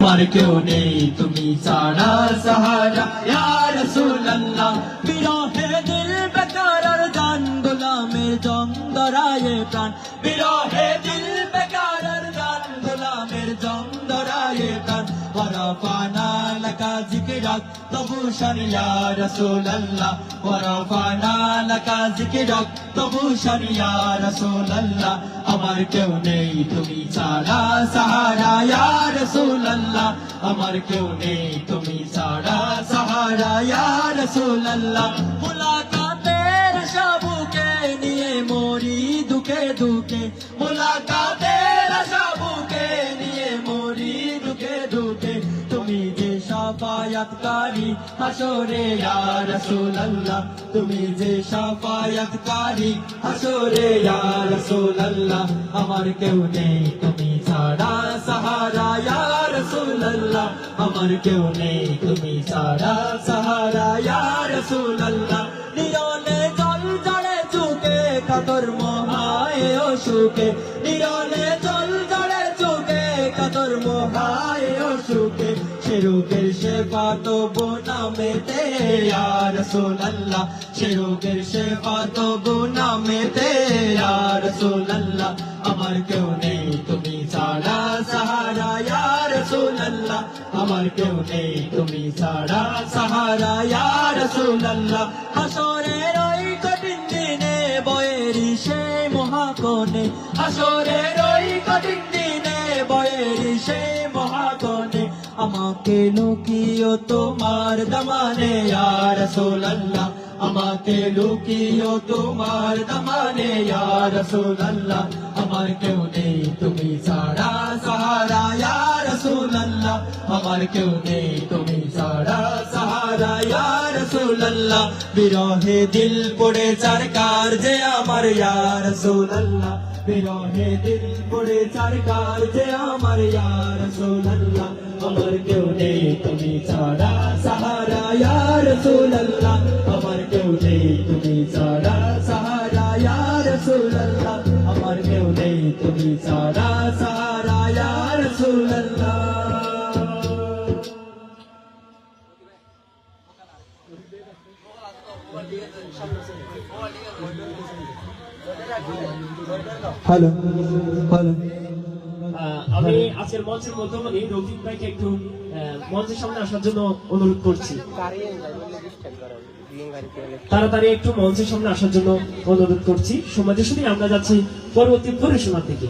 আমার কেউ নেই তুমি ছাড়া সাহারা ইয়া রাসূলুল্লাহ বিরহে দিল বেকার আর গান গোলামের জং ধরায়ে প্রাণ বিরহে দিল বেকার আর গান গোলামের জং ধরায়ে প্রাণ ওয়ারাফানা লাকা যিকরাক তবুশান ইয়া রাসূলুল্লাহ ওয়ারাফানা লাকা যিকরাক তবুশান ইয়া রাসূলুল্লাহ আমার কেউ নেই তুমি ছাড়া সাহারা ইয়া রাসূলুল্লাহ আমার কেউ নেই তুমি ছাড়া সাহারা ইয়া রাসূলুল্লাহ মুলাকাতের আশাবুকে নিয়ে মরি দুঃখে দুঃখে মুলাকাতের আশাবুকে নিয়ে মরি দুঃখে দুঃখে তুমি যে শাফায়াতকারী হাসরে ইয়া রাসূলুল্লাহ তুমি যে শাফায়াতকারী হাসরে ইয়া রাসূলুল্লাহ আমার কেউ নেই তুমি ছাড়া সাহারা ইয়া রাসূলুল্লাহ আমার কেউ নেই তুমি ছাড়া সাহারা ইয়া রাসূলুল্লাহ নিরলে জল জলে চুকে কাতর মোহায় ও সুখে নিরলে জল জলে চুকে কাতর মোহায় ও সুখে শিরুকের শেফা তো নামেতে ইয়া রাসূলুল্লাহ শিরুকের শেফা তো নামেতে ইয়া রাসূলুল্লাহ আমার কেউ নেই তুমি ছাড়া সাহারা ইয়া রাসূলুল্লাহ আমার কেউ নেই তুমি ছাড়া সাহারা ইয়া রাসূলুল্লাহ হাসরের ওই কঠিন দিনে বয়েরি সেই মহাকোণে হাসরের ওই কঠিন দিনে বয়েরি সেই মহাকোণে আমাকে লুকিও তোমার দামানে ইয়া রাসূলুল্লাহ আমাকে লুকিও তোমার দামানে ইয়া রাসূলুল্লাহ আমার কেউ নেই তুমি ছাড়া সাহারা ইয়া রাসূলুল্লাহ আমার কেউ নেই তুমি ছাড়া সাহারা ইয়া রাসূলুল্লাহ বিরহে দিল পড়ে চারকার যে আমার ইয়া রাসূলুল্লাহ বিরহে দিল পড়ে চারকার যে আমার ইয়া রাসূলুল্লাহ আমার কেউ নেই তুমি ছাড়া সাহারা ইয়া রাসূলুল্লাহ আমার কেউ নেই তুমি ছাড়া সাহারা ইয়া রাসূলুল্লাহ আমার কেউ নেই তুমি ছাড়া সাহারা ইয়া রাসূলুল্লাহ হ্যালো হ্যালো আমি আজকের মঞ্চের মধ্যমণি রফিক ভাইকে একটু মঞ্চের সামনে আসার জন্য অনুরোধ করছি তাড়াতাড়ি একটু মঞ্চের সামনে আসার জন্য অনুরোধ করছি। সময় শুনে আমরা যাচ্ছি পরবর্তী পরিসীমার দিকে।